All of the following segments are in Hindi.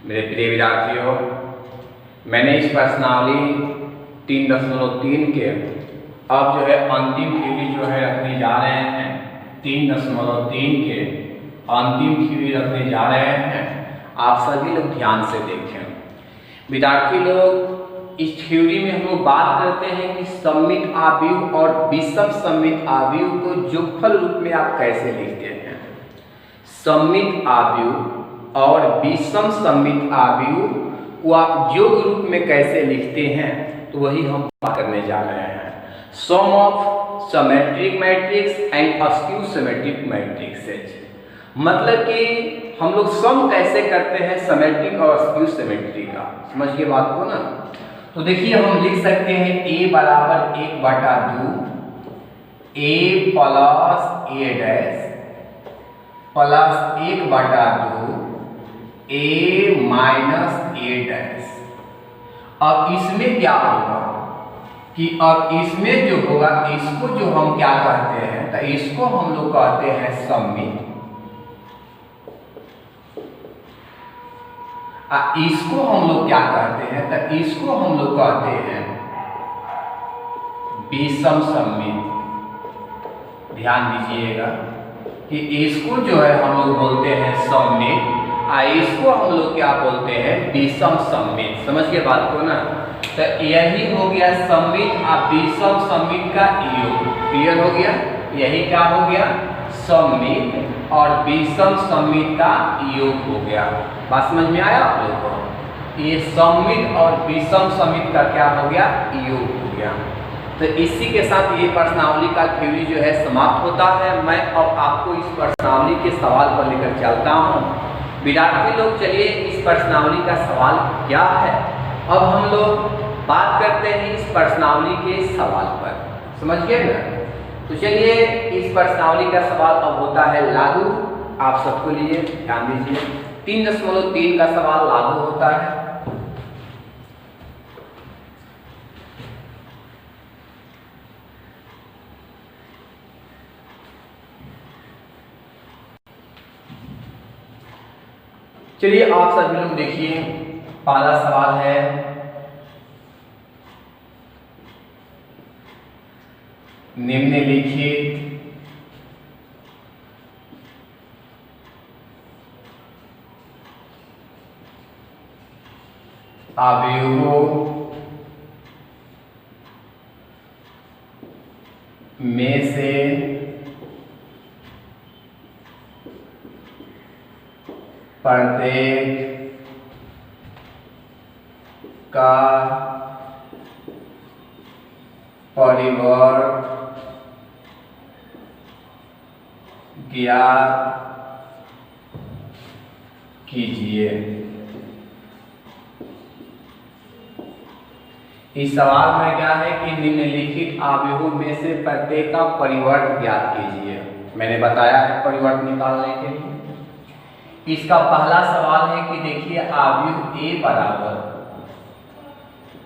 मेरे प्रिय विद्यार्थियों, मैंने इस प्रश्नावली 3.3 के अब जो है अंतिम थ्योरी जो है रखने जा रहे हैं। 3.3 के अंतिम थ्योरी रखने जा रहे हैं। आप सभी लोग ध्यान से देखें। विद्यार्थी लोग, इस थ्योरी में हम लोग बात करते हैं कि सममित आव्यूह और विषम सममित आव्यूह को योगफल रूप में आप कैसे लिखते हैं। सममित आव्यूह और विषम सममित आव्यूह को आप योग रूप में कैसे लिखते हैं, तो वही हम बात करने जा रहे हैं। Sum of symmetric matrix and a skew symmetric matrix. मतलब कि हम लोग सम कैसे करते हैं सिमेट्रिक और अस्क्यू सिमेट्रिक का। समझिए बात को ना। तो देखिए, हम लिख सकते हैं a बराबर 1/2 a plus a dash plus 1/2 a minus a dash. अब इसमें क्या होगा कि अब इसमें जो होगा, इसको जो हम क्या कहते हैं, तो इसको हम लोग कहते हैं सममित, इसको हम लोग क्या कहते हैं, तो इसको हम लोग कहते हैं विषम सममित। ध्यान दीजिएगा कि इसको जो है हम लोग बोलते हैं सममित, इसको हम लोग क्या बोलते हैं, विषम सममित। समझिए बात को ना। तो यही हो गया सममित और विषम सममित का योग। क्लियर हो गया। यही क्या हो गया, सममित और विषम सममित का योग हो गया। बात समझ में आया आप लोगों को। ये सममित और विषम सममित का क्या हो गया, योग हो गया। तो इसी के साथ ये प्रश्नावली का थ्योरी जो है समाप्त होता है। मैं अब आपको इस प्रश्नावली के सवाल पर लेकर चलता हूँ। विद्यार्थी लोग, चलिए इस प्रश्नावली का सवाल क्या है, अब हम लोग बात करते हैं इस प्रश्नावली के सवाल पर। समझ गए ना। तो चलिए, इस प्रश्नावली का सवाल अब होता है लागू। आप सबको लिए ध्यान दीजिए, 3.3 का सवाल लागू होता है। चलिए, आप सभी लोग देखिए, पहला सवाल है, निम्नलिखित अवयवों में से प्रत्येक का परिवर्त ज्ञात कीजिए। इस सवाल में क्या है कि निम्नलिखित अवयवों में से प्रत्येक का परिवर्त ज्ञात कीजिए। मैंने बताया है परिवर्त निकालने के लिए। इसका पहला सवाल है कि देखिए, अवयव a बराबर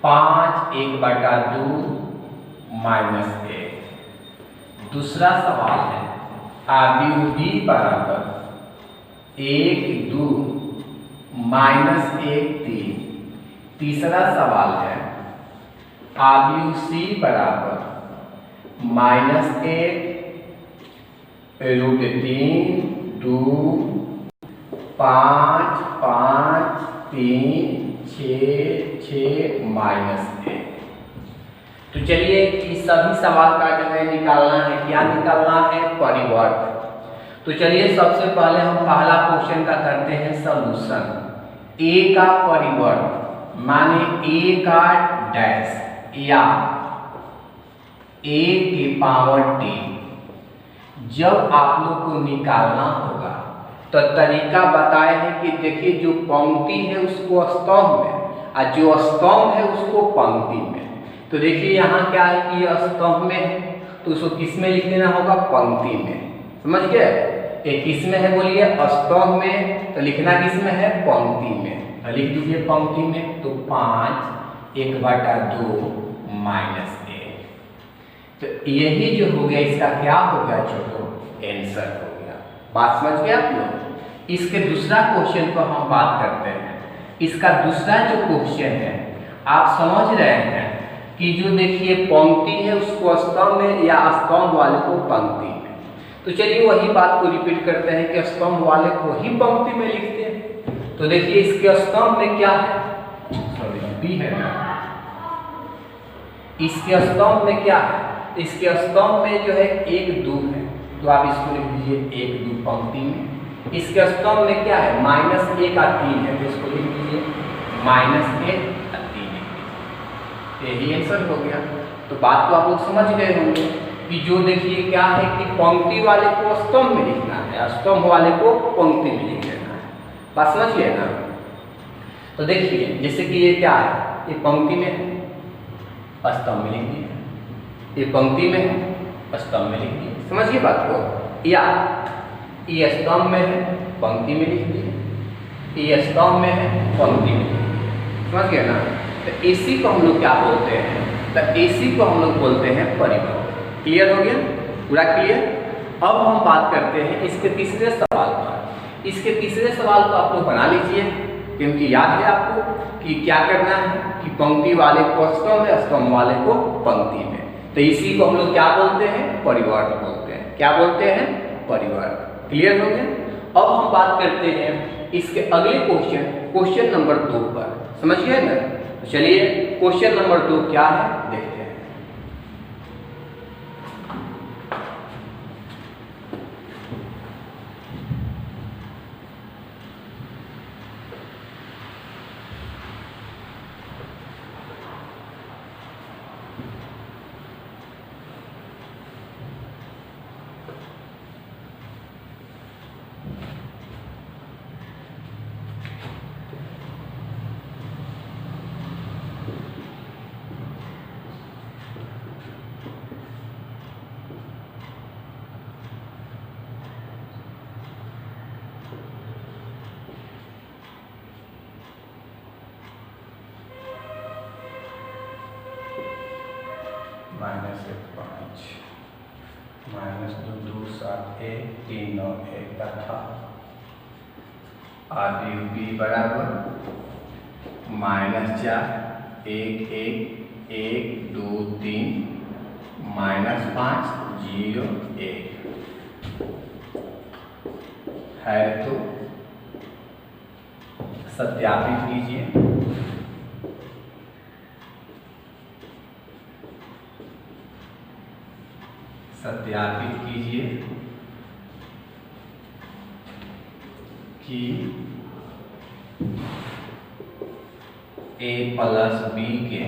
5 1/2 माइनस 1। दूसरा सवाल है अवयव b बराबर 1 2 माइनस 1 3। तीसरा सवाल है अवयव c बराबर -1 √3 2 5 5 3 6 6 -1। तो चलिए, इस सभी सवाल का जो है निकालना है, क्या निकालना है, परिवर्त। तो चलिए, सबसे पहले हम पहला क्वेश्चन का करते हैं सॉल्यूशन। a का परिवर्त माने a का डैश या a की पावर t जब आप लोग को निकालना होगा, तो तरीका बताए हैं कि देखिए, जो पंक्ति है उसको स्तंभ में और जो स्तंभ है उसको पंक्ति में। तो देखिए, यहाँ क्या है कि यह स्तंभ में है, तो उसको किस में लिख देना होगा, पंक्ति में। समझ गए। ये किस में है बोलिए, स्तंभ में, तो लिखना किस में है, पंक्ति में। तो लिख दीजिए पंक्ति में। तो 5 1/2 माइनस 1। तो यही जो हो गया, इसका क्या हो गया, छोटो आंसर हो गया। बात समझ गए आप लोग। इसके दूसरा क्वेश्चन पर हम बात करते हैं। इसका दूसरा जो क्वेश्चन है, आप समझ रहे हैं कि जो देखिए पंक्ति है उसको स्तंभ में या स्तंभ वाले को पंक्ति में। तो चलिए वही बात को रिपीट करते हैं कि स्तंभ वाले को ही पंक्ति में लिखते हैं। तो देखिए इसके स्तंभ में क्या है, सॉरी बी है ना, इसके स्तंभ में क्या है, इसके स्तंभ में जो है 1 2 है, तो आप इसको लिख दीजिए 1 2 पंक्ति में। इसके स्तंभ में क्या है, -1 और 3 है, तो इसको लिख दीजिए -1 और 3 यही आंसर हो गया। तो बात को आप लोग समझ गए होंगे कि जो देखिए क्या है कि पंक्ति वाले को स्तंभ में लिखना है, स्तंभ वाले को पंक्ति में लिख देना है। बात समझिए ना। तो देखिए जैसे कि ये क्या है, ये पंक्ति में है, स्तंभ में लिख दिए, ये पंक्ति में है, स्तंभ में लिख दिए, समझिए बात को। या ये स्तंभ में है, पंक्ति में लिख दिए, ये स्तंभ में है, पंक्ति में लिख दिए, समझ गए ना। तो इसी को हम लोग क्या बोलते हैं, तो इसी को हम लोग बोलते हैं परिवर्त। क्लियर हो गया, पूरा क्लियर। अब हम बात करते हैं इसके तीसरे सवाल पर। इसके तीसरे सवाल को आप लोग बना लीजिए, क्योंकि याद है आपको कि क्या करना है कि पंक्ति वाले को स्तंभ में, स्तंभ वाले को पंक्ति में। तो इसी को हम लोग क्या बोलते हैं, परिवर्त बोलते हैं। क्या बोलते हैं, परिवर्त। क्लियर हो गया। अब हम बात करते हैं इसके अगले क्वेश्चन नंबर 2 पर, समझिए ना। तो चलिए क्वेश्चन नंबर 2 क्या है देखते हैं। -5 -2 2 7 1 3 9 1 तथा आदि b बराबर -4 1 1 1 2 3 -5 0 1 है, तो सत्यापित कीजिए। सत्यापित कीजिए कि a प्लस b के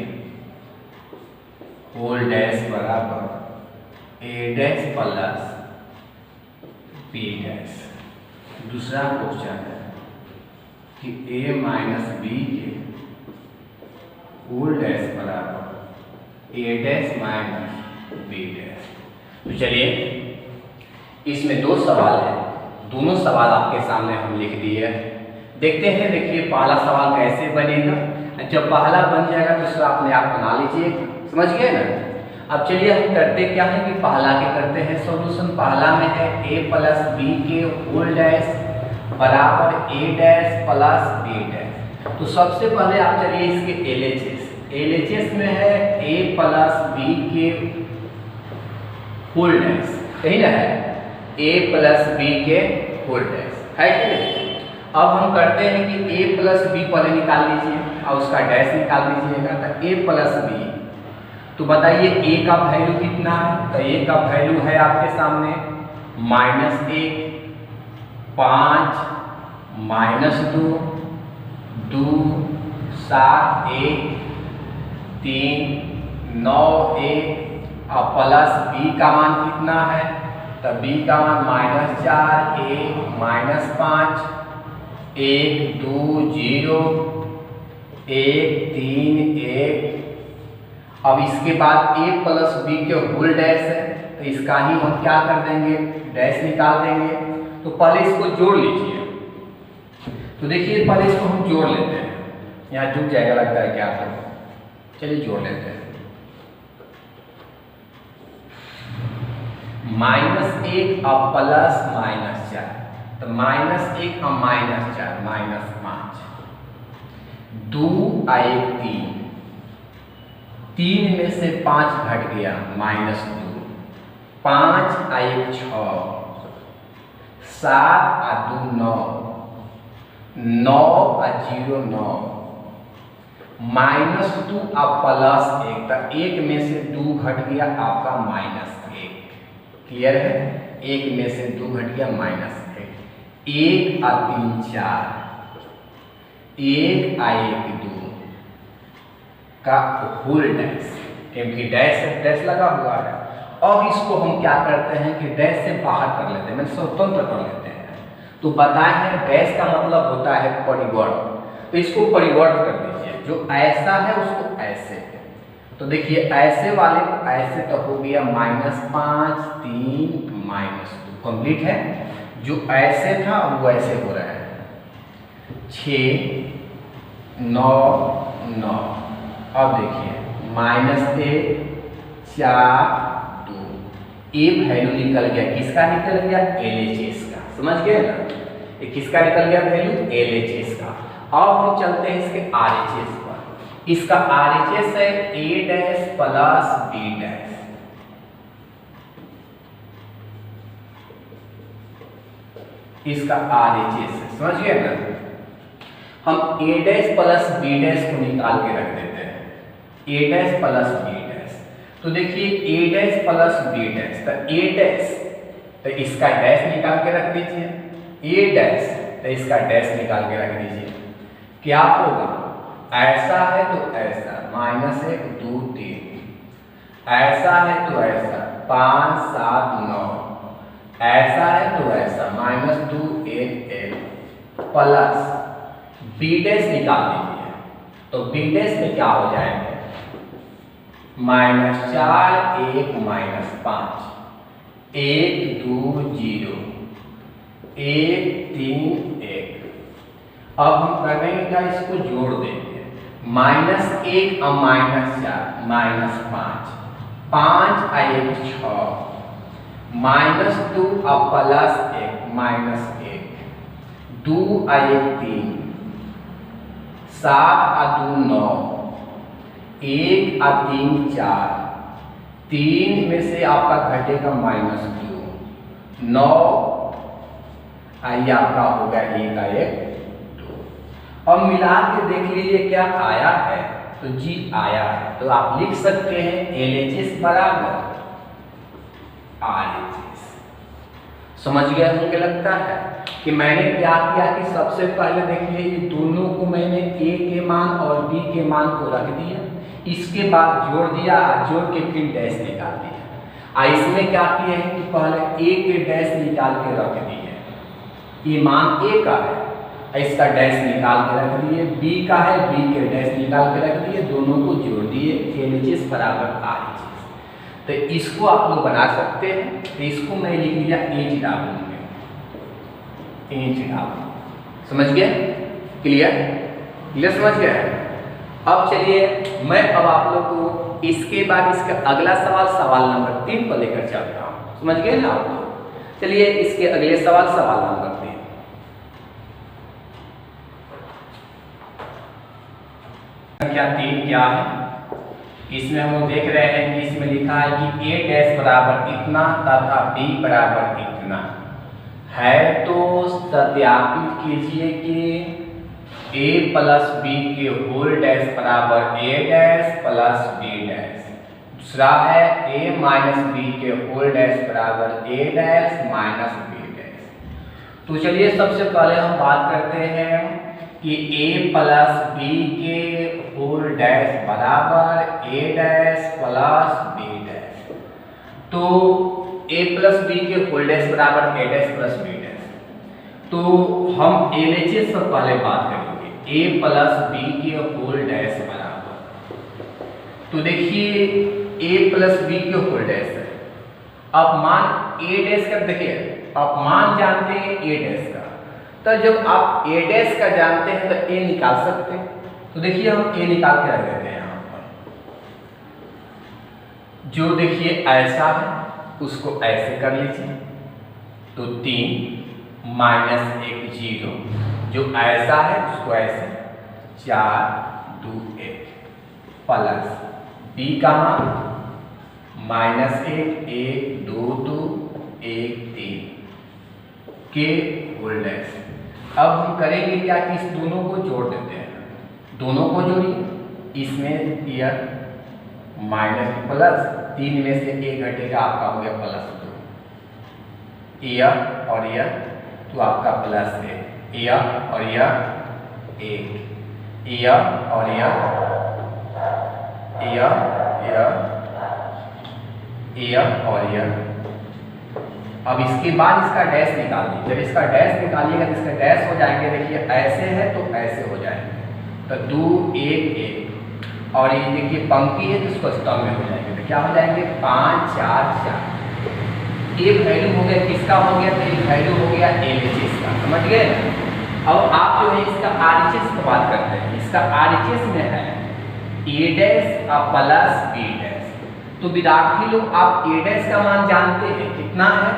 होल डैश बराबर a dash plus b dash. दूसरा क्वेश्चन है कि a माइनस b के होल डैश बराबर a dash minus b dash. तो चलिए इसमें 2 सवाल है, दोनों सवाल आपके सामने हम लिख दिए। देखते हैं, देखिए पहला सवाल कैसे बनेगा। जब पहला बन जाएगा दूसरा अपने आप बना लीजिए, समझ गए ना। अब चलिए हम करते क्या है कि पहला के करते हैं सॉल्यूशन। पहला में है a प्लस b के होल डैश बराबर a dash plus b dash. तो सबसे पहले आप चलिए इसके LHS में है a प्लस b के होल डैश, कहीं ना है a प्लस b के होल डैश है कि नहीं। अब हम करते हैं कि a प्लस b पहले निकाल लीजिए और उसका डैश निकाल दीजिएगा। तो a प्लस b, तो बताइए a का वैल्यू कितना है। तो a का वैल्यू है आपके सामने -1 5 -2 2 7 1 3 9 1 और प्लस b का मान कितना है। तो b का मान -4 1 -5 1 2 0 1 3 1। अब इसके बाद a प्लस b के होल डैश है, तो इसका ही हम क्या कर देंगे, डैश निकाल देंगे। तो पहले इसको जोड़ लीजिए। तो देखिए पहले इसको हम जोड़ लेते हैं, यहाँ जुड़ जाएगा लगता है क्या। तो चलिए जोड़ लेते हैं। -1 और प्लस -4, तो -1 और -4 -5 2 और 1 3, 3 में से 5 घट गया -2, 5 और 1 6, 7 और 2 9, 9 और 0 9, -2 और +1, तो 1 में से 2 घट गया आपका -1। क्लियर है? 1 में से 2 घट गया -1, 1 और 3 4, 1 और 1 2 का होल डैश, क्योंकि डैश लगा हुआ है। अब इसको हम क्या करते हैं कि डैश से बाहर कर लेते हैं, मतलब स्वतंत्र कर लेते हैं। तो बताए हैं डैश का मतलब होता है परिवर्त, तो इसको परिवर्त कर दीजिए। जो ऐसा है उसको ऐसे, तो देखिए ऐसे वाले को ऐसे तो हो गया -5 3 -2 कंप्लीट है। जो ऐसे था वो ऐसे हो रहा है 6 9 9। अब देखिए -1 4 2, ये वैल्यू निकल गया, किसका निकल गया? LHS का। समझ गए ना? ये किसका निकल गया वैल्यू? LHS का। अब हम चलते हैं इसके RHS पर। इसका RHS है A' प्लस B'। इसका RHS है, समझ गए ना? हम A' प्लस B' को निकाल के रख देते हैं, A' प्लस B'। तो देखिए A' प्लस B', तो A' तो इसका डैश निकाल के रख दीजिए, A' तो इसका डैश निकाल के रख दीजिए। क्या होगा? ऐसा है तो ऐसा, -1 2 3, ऐसा है तो ऐसा 5 7 9, ऐसा है तो ऐसा -2 1 1 प्लस B' निकाल दीजिए। तो B' में क्या हो जाएंगे? -4 1 -5, 1 2 0 1 3 1। अब हम करेंगे क्या? इसको जोड़ देंगे, -1 और -4 -5, 5 और 1 6, -2 और +1 -1, 2 और 1 3, 7 और 2 9, 1 और 3 4, 3 में से आपका घटेगा -2, 9 ये आपका होगा 1 और 1 2। अब मिला के देख लीजिए क्या आया है, तो जी आया है। तो आप लिख सकते हैं LHS बराबर RHS। समझ गया? मुझे लगता है कि मैंने क्या किया कि सबसे पहले देखिए ये दोनों को मैंने A के मान और B के मान को रख दिया, इसके बाद जोड़ दिया, जोड़ के फिर डैश निकाल दिया। इसमें क्या किए हैं कि पहले A के डैश निकाल के रख दिए, ये मान A का है, इसका डैश निकाल के रख दिए, B का है, B के डैश निकाल के रख दिए, दोनों को जोड़ दिए, LHS बराबर RHS। तो इसको आप लोग बना सकते हैं। तो इसको मैं लिख दिया HW, समझ गए? क्लियर? समझ गया? अब चलिए मैं अब आप लोग को इसके बाद इसका अगला सवाल नंबर 3 पर लेकर चलता हूँ। समझ गए ना आप लोग? चलिए इसके अगले सवाल नंबर 3। संख्या 3 क्या है? इसमें हम देख रहे हैं कि इसमें लिखा है कि A' बराबर इतना तथा B बराबर इतना है। तो सत्यापित कीजिए कि A प्लस B के होल डैश बराबर A' प्लस B'। दूसरा है A माइनस B के होल डैश बराबर A' माइनस B'। तो चलिए सबसे पहले हम बात करते हैं कि A प्लस B के होल डैश बराबर A' प्लस B'। तो A प्लस B के होल डैश बराबर A' प्लस B'। तो हम LHS पर पहले बात करेंगे, A प्लस B के होल डैश बराबर। तो देखिए A प्लस B के होल डैश है। अब मान A' का देखिए, आप मान जानते हैं A' का, तो जब आप A' का जानते हैं तो A निकाल सकते हैं। तो देखिए हम A निकाल के रख देते हैं यहाँ पर। जो देखिए ऐसा है उसको ऐसे कर लीजिए, तो 3 -1 0। जो ऐसा है उसको ऐसे, 4 2 1 प्लस b का मान -1 1 2 2 1 3 के होल डैश। अब हम करेंगे क्या कि इस दोनों को जोड़ देते हैं, दोनों को जोड़िए, इसमें यह माइनस प्लस 3 में से 1 घटेगा, आपका हो गया +2, यह और यह तो आपका प्लस है, यह और यह 1, यह और यह और यह। अब इसके बाद इसका डैश निकालिए, जब इसका डैश निकालिएगा तो इसका डैश हो जाएंगे, देखिए ऐसे है तो ऐसे हो जाएंगे, तो 2 1 1 और ये देखिए पंक्ति है तो इसको स्तंभ में हो जाएंगे, तो क्या हो जाएंगे 5 4 4। एक वैल्यू हो गया, किसका हो गया, तो एक वैल्यू हो गया LHS का, समझ गए ना। अब आप जो है इसका RHS की बात करते हैं, इसका RHS में है A डैश और प्लस B डैश। तो विद्यार्थी लोग आप A डैश का मान जानते हैं कितना है,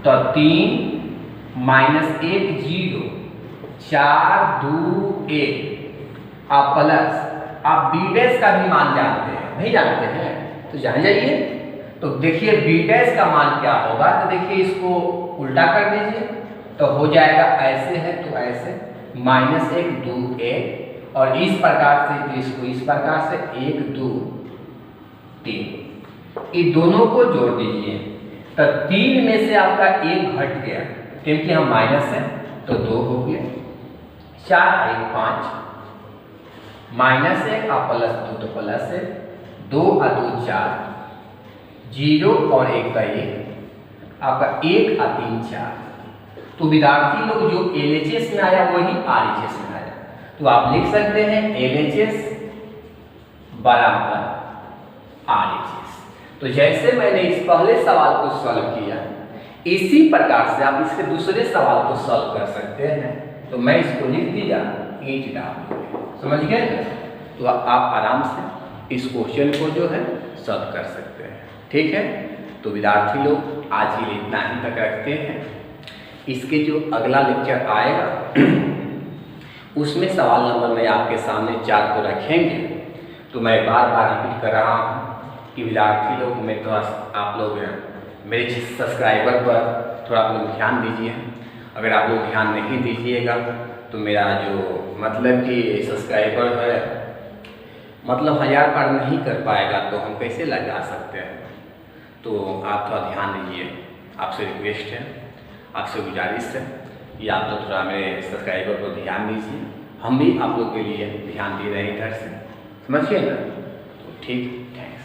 तो 3 -1 0 4 2 1 आप प्लस आप B डैश का भी मान जानते हैं, नहीं जानते हैं तो जान जाइए। तो देखिए B डैश का मान क्या होगा, तो देखिए इसको उल्टा कर दीजिए तो हो जाएगा ऐसे है तो ऐसे -1 2 1 और इस प्रकार से, तो इसको इस प्रकार से 1 2 3, ये दोनों को जोड़ दीजिए तो 3 में से आपका 1 घट गया क्योंकि हम माइनस है तो 2 हो गया, 4 1 5 -1 और +2 तो प्लस है, 2 और 2 4 0 और 1 का 1 आपका 1 और 3 4। तो विद्यार्थी लोग जो LHS में आया वही RHS में आया, तो आप लिख सकते हैं LHS बराबर RHS। तो जैसे मैंने इस पहले सवाल को सॉल्व किया इसी प्रकार से आप इसके दूसरे सवाल को सॉल्व कर सकते हैं। तो मैं इसको लिख दिया ईंट डाल, समझ गए। तो आप आराम से इस क्वेश्चन को जो है सॉल्व कर सकते हैं, ठीक है। तो विद्यार्थी लोग आज के लिए इतना ही तक रखते हैं, इसके जो अगला लेक्चर आएगा उसमें सवाल नंबर मैं आपके सामने 4 को रखेंगे। तो मैं बार बार रिपीट कर रहा हूँ कि विद्यार्थी लोग मेरे पास आप लोग मेरे सब्सक्राइबर पर थोड़ा आप लोग ध्यान दीजिए। अगर आप लोग ध्यान नहीं दीजिएगा तो मेरा जो मतलब कि सब्सक्राइबर है मतलब 1000 पार नहीं कर पाएगा तो हम कैसे लगा सकते हैं। तो आप थोड़ा ध्यान दीजिए, आपसे रिक्वेस्ट है, आपसे गुजारिश है कि आप लोग थोड़ा मेरे सब्सक्राइबर को ध्यान दीजिए। हम भी आप लोग के लिए ध्यान दे रहे हैं इधर से, समझिए ना। तो ठीक, थैंक्स।